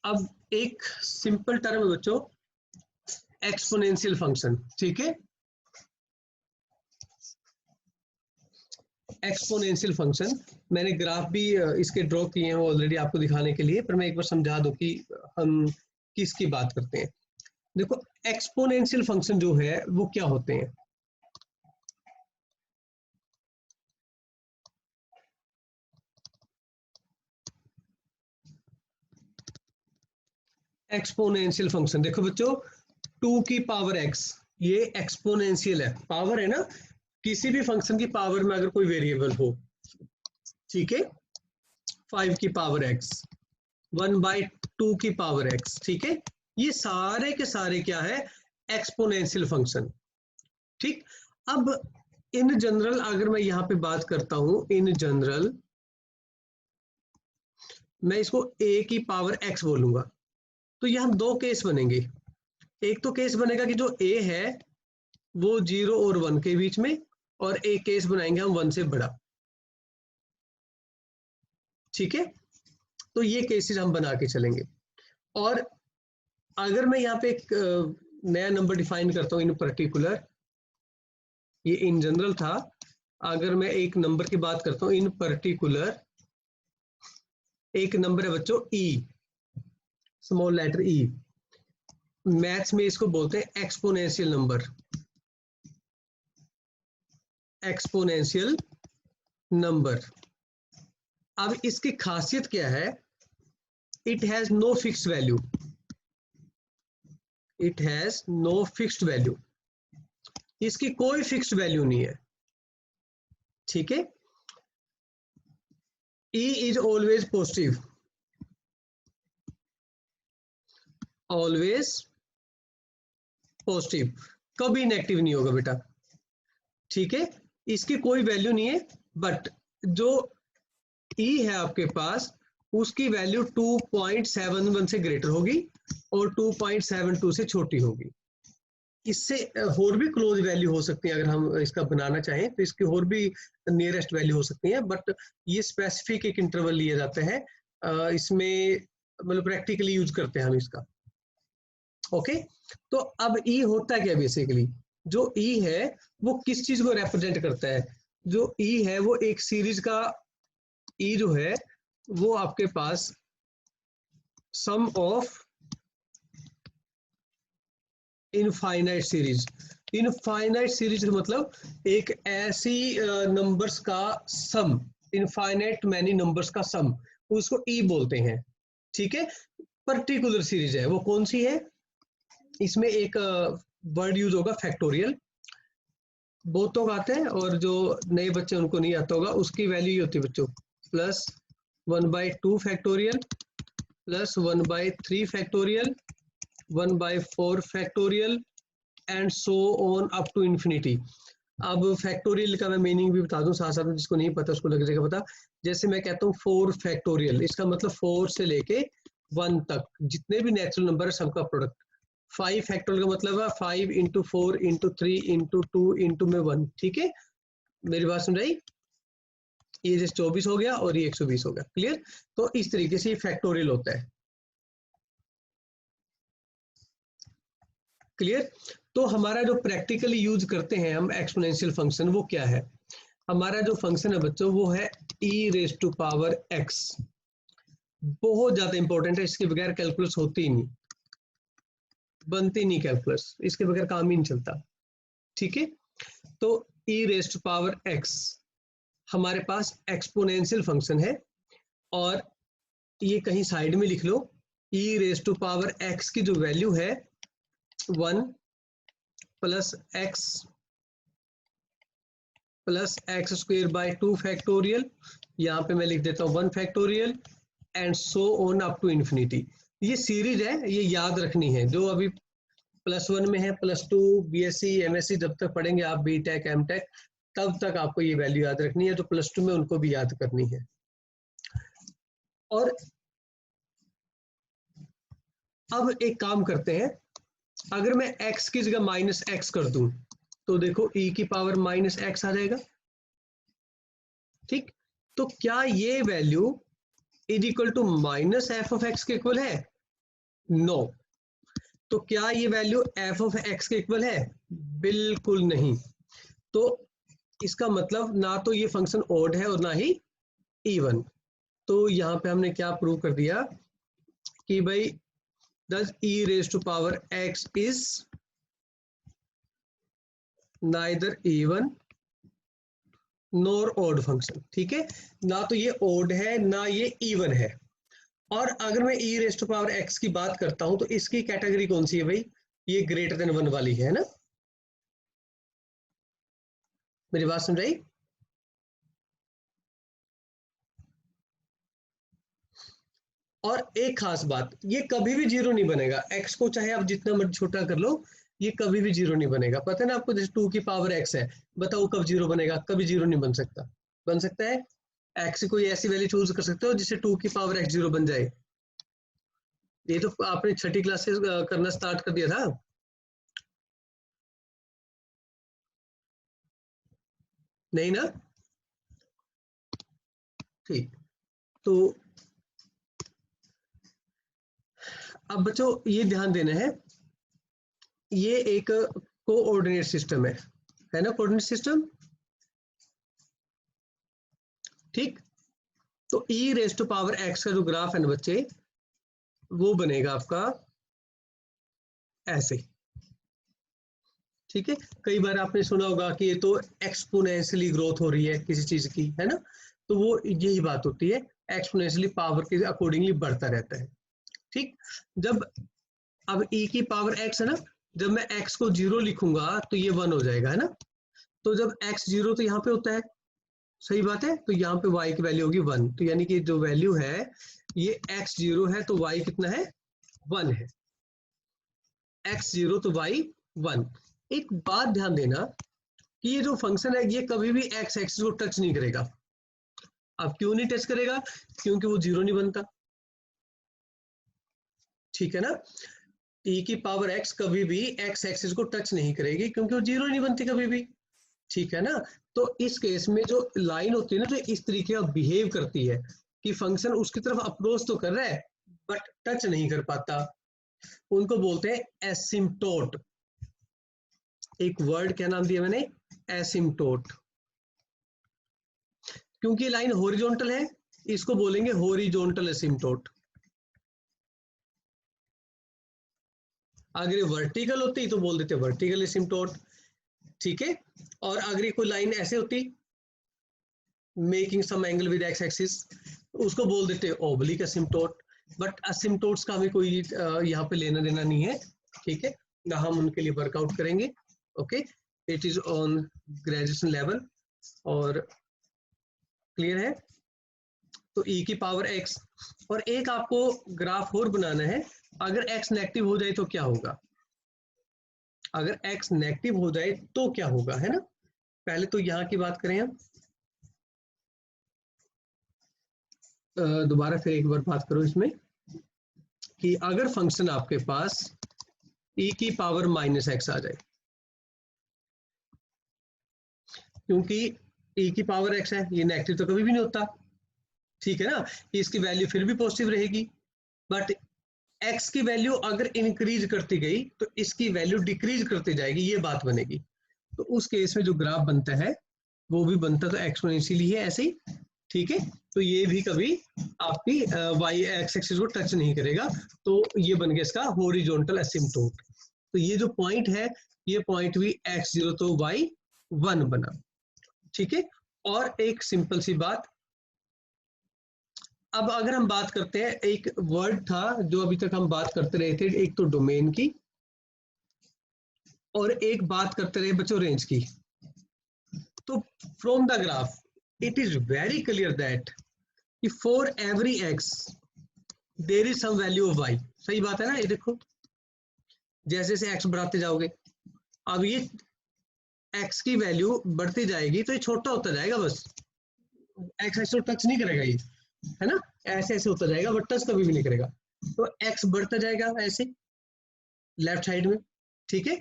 अब एक simple term है बच्चों, एक्सपोनेंशियल फंक्शन, ठीक है। एक्सपोनेंशियल फंक्शन मैंने ग्राफ भी इसके ड्रॉ किए हैं ऑलरेडी आपको दिखाने के लिए, पर मैं एक बार समझा दूं कि हम किसकी बात करते हैं। देखो एक्सपोनेंशियल फंक्शन जो है वो क्या होते हैं। एक्सपोनेंशियल फंक्शन देखो बच्चों, 2 की पावर x, ये एक्सपोनेंशियल है, पावर है ना, किसी भी फंक्शन की पावर में अगर कोई वेरिएबल हो, ठीक है, 5 की पावर x, 1/2 की पावर x, ठीक है, ये सारे के सारे क्या है, एक्सपोनेंशियल फंक्शन, ठीक। अब इन जनरल अगर मैं यहां पे बात करता हूं, इन जनरल मैं इसको a की पावर x बोलूंगा, तो यहां दो केस बनेंगे। एक तो केस बनेगा कि जो a है वो 0 और 1 के बीच में, और एक केस बनाएंगे हम 1 से बड़ा, ठीक है। तो ये केसेस हम बना के चलेंगे। और अगर मैं यहाँ पे एक नया नंबर डिफाइन करता हूँ इन पर्टिकुलर, ये इन जनरल था, अगर मैं एक नंबर की बात करता हूँ इन पर्टिकुलर, एक नंबर है बच्चों e, small letter e, maths में इसको बोलते हैं एक्सपोनेंशियल नंबर, एक्सपोनेंशियल नंबर। अब इसकी खासियत क्या है, it has no fixed value, it has no fixed value, इसकी कोई फिक्स्ड वैल्यू नहीं है, ठीक है। e is always positive, always positive, कभी नेगेटिव नहीं होगा बेटा, ठीक है, इसकी कोई वैल्यू नहीं है। बट जो e है आपके पास, उसकी वैल्यू 2.71 से ग्रेटर होगी और 2.72 से छोटी होगी। इससे और भी क्लोज वैल्यू हो सकती है, अगर हम इसका बनाना चाहें तो इसकी और भी नियरेस्ट वैल्यू हो सकती है, बट ये स्पेसिफिक एक इंटरवल लिया जाता है, इसमें मतलब प्रैक्टिकली यूज करते हैं हम इसका, ओके। तो अब ई होता क्या बेसिकली, जो ई है वो किस चीज को रिप्रेजेंट करता है, जो ई है वो एक सीरीज का, ई जो है वो आपके पास sum of infinite series, infinite series मतलब एक ऐसी नंबर्स का सम, इनफाइनाइट मैनी नंबर्स का सम, उसको ई बोलते हैं, ठीक है। पर्टिकुलर सीरीज है वो कौन सी है, इसमें एक वर्ड यूज होगा फैक्टोरियल, बहुतों को आते हैं और जो नए बच्चे उनको नहीं आता होगा, उसकी वैल्यू ये होती है बच्चों plus 1/2 factorial plus 1/3 factorial 1/4 factorial and so on up to infinity. अब फैक्टोरियल का मैं मीनिंग भी बता दूं साथ साथ में, जिसको नहीं पता उसको लग जाएगा पता। जैसे मैं कहता हूँ 4 फैक्टोरियल, इसका मतलब 4 से लेके 1 तक जितने भी नेचुरल नंबर है सबका प्रोडक्ट। 5 फैक्टोरियल का मतलब है 5 इंटू 4 इंटू 3 इंटू 2 इंटू में 1, ठीक है, मेरी बात समझाई। ये जैसे 24 हो गया और ये 120 हो गया, क्लियर। तो इस तरीके से ये फैक्टोरियल होता है, क्लियर। तो हमारा जो प्रैक्टिकली यूज करते हैं हम एक्सपोनेंशियल फंक्शन, वो क्या है, हमारा जो फंक्शन है बच्चों वो है e raise to power x। बहुत ज्यादा इंपॉर्टेंट है, इसके बगैर कैलकुलस होती ही नहीं, बनती नहीं कैलकुलस, इसके बगैर काम ही नहीं चलता, ठीक है। तो e raise to power x हमारे पास एक्सपोनेंशियल फंक्शन है, और ये कहीं साइड में लिख लो, e raise to power x की जो वैल्यू है 1 plus x plus x square by 2 factorial, यहाँ पे मैं लिख देता हूँ 1 factorial and so on up to infinity. ये सीरीज है, ये याद रखनी है, जो अभी +1 में है, +2 बीएससी एमएससी जब तक पढ़ेंगे आप, बीटेक एमटेक, तब तक आपको ये वैल्यू याद रखनी है, जो +2 में उनको भी याद करनी है। और अब एक काम करते हैं, अगर मैं x की जगह -x कर दूं तो देखो e की पावर -x आ जाएगा, ठीक। तो क्या ये value is equal to -f of x के इक्वल है, नो। तो क्या ये वैल्यू एफ ऑफ एक्स के इक्वल है? बिल्कुल नहीं। तो इसका मतलब ना तो ये फंक्शन ओड है और ना ही इवन। तो यहाँ पे हमने क्या प्रूव कर दिया कि भाई does e raised to power x is neither even nor odd function। ठीक है, ना तो ये odd है ना ये even है। और अगर मैं e raised to power x की बात करता हूं तो इसकी कैटेगरी कौन सी है भाई? ये ग्रेटर देन 1 वाली है ना? मेरी बात समझाई? और एक खास बात, ये कभी भी जीरो नहीं बनेगा। x को चाहे आप जितना मर्जी छोटा कर लो, ये कभी भी जीरो नहीं बनेगा। पता है ना आपको, जैसे 2 की पावर x है, बताओ कब जीरो बनेगा? कभी जीरो नहीं बन सकता। बन सकता है? x कोई ऐसी वैल्यू चूज कर सकते हो जिससे 2 की पावर x जीरो बन जाए? ये तो आपने छठी क्लास से करना स्टार्ट कर दिया था। नहीं ना? ठीक। तो अब बच्चों ये ध्यान देना है, ये एक कोऑर्डिनेट सिस्टम है ना? कोऑर्डिनेट सिस्टम, ठीक। तो e raise to power x का जो ग्राफ है ना बच्चे, वो बनेगा आपका ऐसे। ठीक है, कई बार आपने सुना होगा कि ये तो एक्सपोनेंशियली ग्रोथ हो रही है किसी चीज की, है ना? तो वो यही बात होती है, एक्सपोनेंशियली पावर के अकॉर्डिंगली बढ़ता रहता है। ठीक। जब अब e की पावर x है ना, जब मैं x को जीरो लिखूंगा तो ये 1 हो जाएगा, है ना? तो जब x जीरो तो यहाँ पे होता है, सही बात है। तो यहाँ पे y की वैल्यू होगी 1। तो यानी कि जो वैल्यू है ये x जीरो है तो y कितना है? 1 है। x जीरो तो y 1। एक बात ध्यान देना कि ये जो फंक्शन है ये कभी भी x एक्सिस को टच नहीं करेगा। अब क्यों नहीं टच करेगा? क्योंकि वो जीरो नहीं बनता। ठीक है ना? e की पावर x कभी भी x एक्सिस को टच नहीं करेगी क्योंकि वो जीरो नहीं बनती कभी भी। ठीक है ना? तो इस केस में जो लाइन होती है ना, तो इस तरीके का बिहेव करती है कि फंक्शन उसकी तरफ अप्रोच तो कर रहा है बट टच नहीं कर पाता। उनको बोलते हैं एसिम्टोट। एक वर्ड क्या नाम दिया मैंने? एसिम्टोट। क्योंकि लाइन हॉरिजॉन्टल है, इसको बोलेंगे हॉरिजॉन्टल एसिम्टोट। अगर ये वर्टिकल होती तो बोल देते वर्टिकल एसिम्टोट। ठीक है। और अगर ये कोई लाइन ऐसे होती, making some angle with x axis, उसको बोल देते ओब्लिक एसिम्टोट। बट एसिम्टोट्स का हमें कोई यहाँ पे लेना देना नहीं है। ठीक है, ना हम उनके लिए वर्कआउट करेंगे। Okay, it is on graduation level. और क्लियर है? तो e की पावर x। और एक आपको ग्राफ और बनाना है, अगर x नेगेटिव हो जाए तो क्या होगा? अगर x नेगेटिव हो जाए तो क्या होगा, है ना? पहले तो यहाँ की बात करें हम। दोबारा फिर एक बार बात करो इसमें कि अगर फंक्शन आपके पास e की पावर माइनस x आ जाए, क्योंकि e की पावर x है, ये नेगेटिव तो कभी भी नहीं होता। ठीक है ना? इसकी वैल्यू फिर भी पॉजिटिव रहेगी, बट x की वैल्यू अगर इंक्रीज करती गई तो इसकी वैल्यू डिक्रीज करती जाएगी, ये बात बनेगी। तो उस केस में जो ग्राफ बनता है वो भी बनता तो एक्सपोनेंशियली है ऐसे ही। ठीक है, तो ये भी कभी आपकी वाई एक्स एक्सिस को टच नहीं करेगा। तो ये बन गया इसका हॉरिजॉन्टल एसिम्टोट। तो ये जो पॉइंट है, ये पॉइंट भी एक्स जीरो तो वाई 1 बना। ठीक है। और एक सिंपल सी बात, अब अगर हम बात करते हैं, एक वर्ड था जो अभी तक हम बात करते रहे थे, एक तो डोमेन की और एक बात करते रहे बच्चों रेंज की। तो from the graph it is very clear that for every x there is some value of y. सही बात है ना? ये देखो, जैसे जैसे एक्स बढ़ाते जाओगे, अब ये एक्स की वैल्यू बढ़ती जाएगी तो ये छोटा होता जाएगा, बस एक्स एक्स टच नहीं करेगा ये, है ना? ऐसे ऐसे होता जाएगा बट टच कभी भी नहीं करेगा। तो एक्स बढ़ता जाएगा ऐसे लेफ्ट साइड में। ठीक है,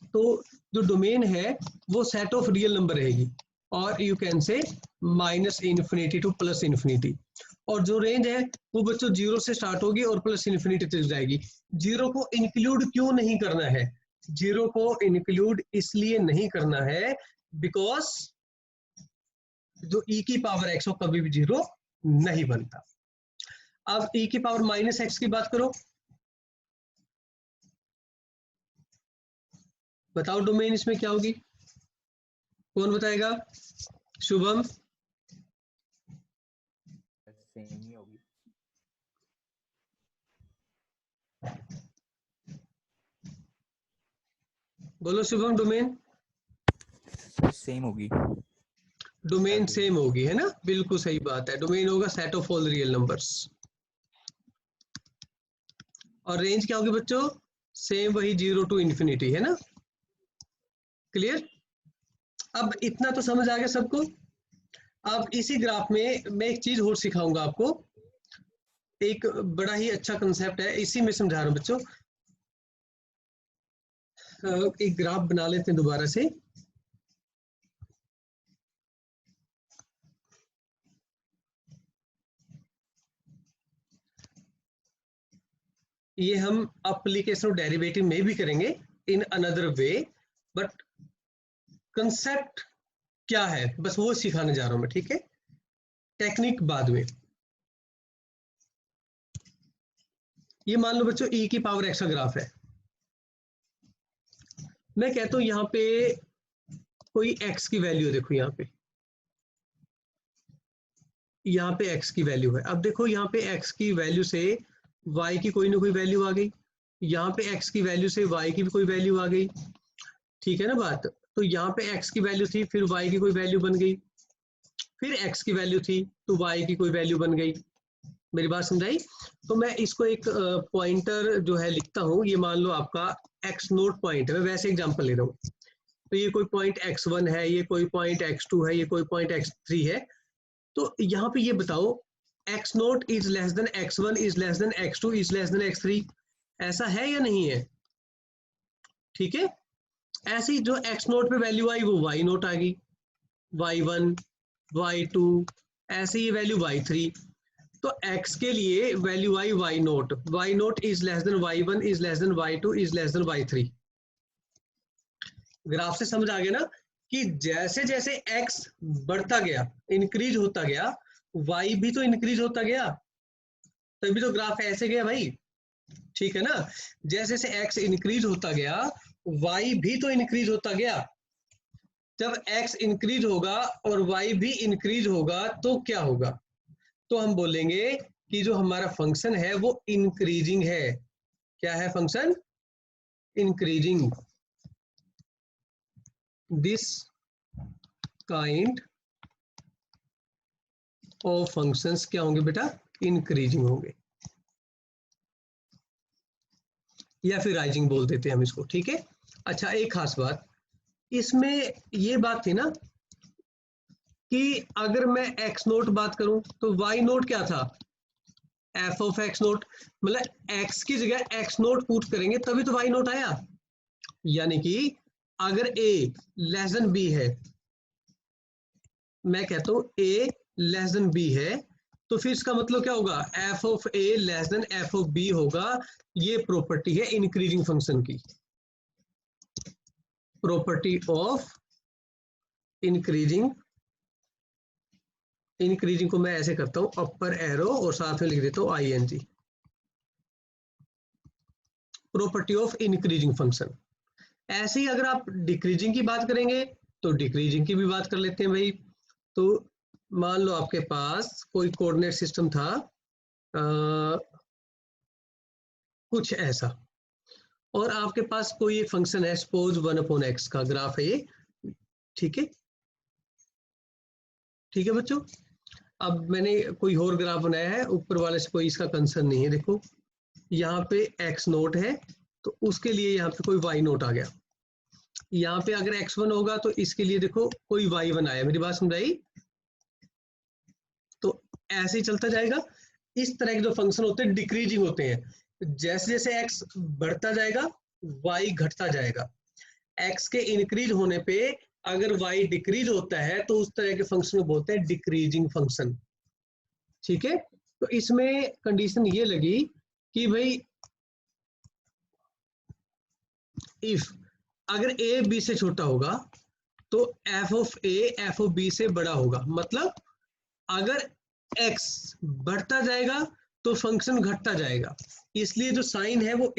तो जो डोमेन है वो सेट ऑफ रियल नंबर रहेगी, और you can say minus infinity two plus infinity. और जो रेंज है वो बच्चों 0 से स्टार्ट होगी और प्लस इन्फिनिटी तक जाएगी। 0 को इंक्लूड क्यों नहीं करना है? 0 को इंक्लूड इसलिए नहीं करना है बिकॉज जो e की पावर x हो कभी भी 0 नहीं बनता। अब e की पावर माइनस x की बात करो, बताओ डोमेन इसमें क्या होगी, कौन बताएगा? शुभम। सेम ही होगी। बोलो शुभम। डोमेन सेम होगी। डोमेन सेम होगी, है ना, बिल्कुल सही बात है। डोमेन होगा set of all real numbers. और रेंज क्या होगी बच्चों? सेम वही 0 टू इन्फिनिटी, है ना। क्लियर? अब इतना तो समझ आ गया सबको। अब इसी ग्राफ में मैं एक चीज और सिखाऊंगा आपको, एक बड़ा ही अच्छा कंसेप्ट है, इसी में समझा रहा हूं बच्चों। एक ग्राफ बना लेते हैं दोबारा से। ये हम एप्लीकेशन ऑफ डेरिवेटिव में भी करेंगे in another way, but concept क्या है बस वो सिखाने जा रहा हूं मैं, ठीक है। टेक्निक बाद में। ये मान लो बच्चों e की पावर x का ग्राफ है। मैं कहता हूं यहाँ पे कोई x की वैल्यू देखो, यहाँ पे x की वैल्यू है। अब देखो यहाँ पे x की वैल्यू से y की कोई ना कोई वैल्यू आ गई, यहाँ पे x की वैल्यू से y की भी कोई वैल्यू आ गई, ठीक है ना बात। तो यहाँ पे x की वैल्यू थी, फिर y की कोई वैल्यू बन गई, फिर x की वैल्यू थी तो y की कोई वैल्यू बन गई। मेरी बात समझाई? तो मैं इसको एक पॉइंटर जो है लिखता हूँ, ये मान लो आपका x नोट पॉइंट है, मैं वैसे एग्जांपल ले रहा हूँ। तो ये कोई पॉइंट x1 है, ये कोई पॉइंट x2 है, ये कोई पॉइंट x3 है। तो यहाँ पे ये बताओ x note is less than x1 is less than x2 is less than x3, ऐसा है या नहीं है? ठीक है। ऐसी जो x नोट पे वैल्यू आई वो y नोट आ गई, y1 y2, ऐसे ये वैल्यू y3। तो x के लिए value I y note is less than y1 is less than y2 is less than y3। Graph से समझ आ गया ना कि जैसे जैसे x बढ़ता गया, इंक्रीज होता गया, y भी तो इंक्रीज होता गया, तभी तो ग्राफ ऐसे गया भाई, ठीक है ना। जैसे जैसे x इंक्रीज होता गया y भी तो इंक्रीज होता गया। जब x इंक्रीज होगा और y भी इंक्रीज होगा तो क्या होगा? तो हम बोलेंगे कि जो हमारा फंक्शन है वो इंक्रीजिंग है। क्या है function? Increasing. This kind of functions क्या होंगे बेटा? इंक्रीजिंग होंगे, या फिर राइजिंग बोल देते हैं हम इसको, ठीक है। अच्छा, एक खास बात इसमें ये बात थी ना कि अगर मैं x नोट बात करूं तो y नोट क्या था? f ऑफ x नोट, मतलब x की जगह x नोट पुट करेंगे तभी तो y नोट आया। यानी कि अगर a लेस देन b है, मैं कहता हूं a लेस देन b है, तो फिर इसका मतलब क्या होगा? f of a less than f of b होगा। ये प्रॉपर्टी है इंक्रीजिंग फंक्शन की, प्रॉपर्टी ऑफ इंक्रीजिंग। इंक्रीजिंग को मैं ऐसे करता हूं अपर एरो और साथ में लिख देता हूं ing, property of increasing function. ऐसे ही अगर आप डिक्रीजिंग की बात करेंगे तो डिक्रीजिंग की भी बात कर लेते हैं भाई। तो मान लो आपके पास कोई कोऑर्डिनेट सिस्टम था कुछ ऐसा, और आपके पास कोई एक फंक्शन है, सपोज 1/x का ग्राफ है ये, ठीक है। ठीक है बच्चों, अब मैंने कोई और ग्राफ बनाया है, ऊपर वाले से कोई इसका कंसर्न नहीं है। देखो यहाँ पे x नोट है तो उसके लिए यहाँ पे कोई y नोट आ गया। यहाँ पे अगर x1 होगा तो इसके लिए देखो कोई y1 आया। मेरी बात समझाई? तो ऐसे ही चलता जाएगा। इस तरह के जो फंक्शन होते हैं डिक्रीजिंग होते हैं। जैसे जैसे x बढ़ता जाएगा y घटता जाएगा। x के इंक्रीज होने पे अगर y डिक्रीज होता है तो उस तरह के फंक्शन को बोलते हैं डिक्रीजिंग फंक्शन, ठीक है। तो इसमें कंडीशन ये लगी कि भाई इफ अगर ए बी से छोटा होगा तो f of a f of b से बड़ा होगा। मतलब अगर x बढ़ता जाएगा तो फंक्शन घटता जाएगा, इसलिए जो साइन है वो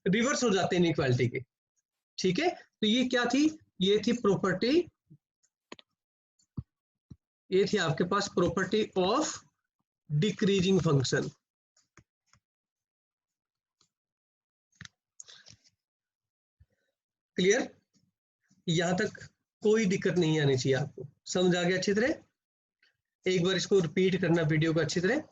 रिवर्स हो जाते हैं इनइक्वालिटी के। ठीक है, तो ये क्या थी, ये थी प्रॉपर्टी, ये थी आपके पास property of decreasing function. Clear? यहां तक कोई दिक्कत नहीं आनी चाहिए आपको, समझ आ गया अच्छी तरह? एक बार इसको रिपीट करना वीडियो को अच्छी तरह।